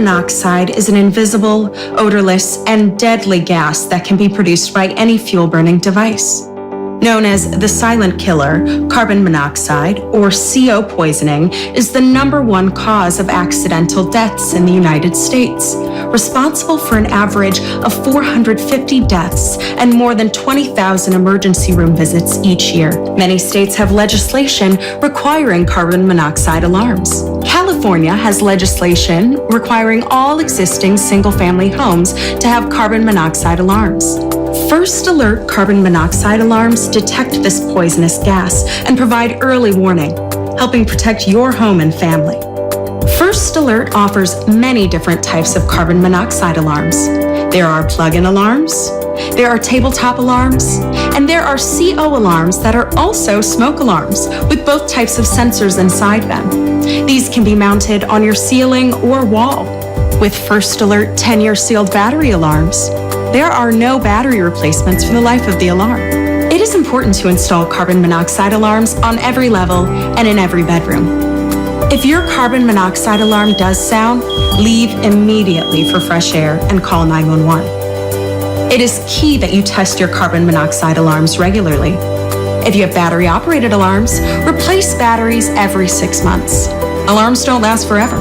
monoxide is an invisible, odorless, and deadly gas that can be produced by any fuel-burning device. Known as the silent killer, carbon monoxide, or CO poisoning, is the #1 cause of accidental deaths in the United States, responsible for an average of 450 deaths and more than 20,000 emergency room visits each year. Many states have legislation requiring carbon monoxide alarms. California has legislation requiring all existing single-family homes to have carbon monoxide alarms. First Alert carbon monoxide alarms detect this poisonous gas and provide early warning, helping protect your home and family. First Alert offers many different types of carbon monoxide alarms. There are plug-in alarms, there are tabletop alarms, and there are CO alarms that are also smoke alarms with both types of sensors inside them. These can be mounted on your ceiling or wall. With First Alert 10-year sealed battery alarms, there are no battery replacements for the life of the alarm. It is important to install carbon monoxide alarms on every level and in every bedroom. If your carbon monoxide alarm does sound, leave immediately for fresh air and call 911. It is key that you test your carbon monoxide alarms regularly. If you have battery-operated alarms, replace batteries every 6 months. Alarms don't last forever,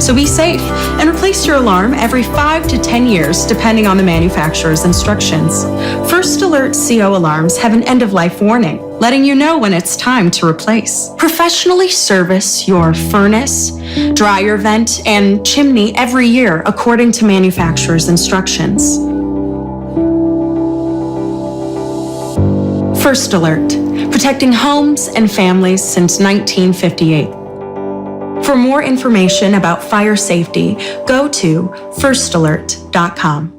so be safe and replace your alarm every 5 to 10 years, depending on the manufacturer's instructions. First Alert CO alarms have an end-of-life warning, letting you know when it's time to replace. Professionally service your furnace, dryer vent, and chimney every year according to manufacturer's instructions. First Alert, protecting homes and families since 1958. For more information about fire safety, go to firstalert.com.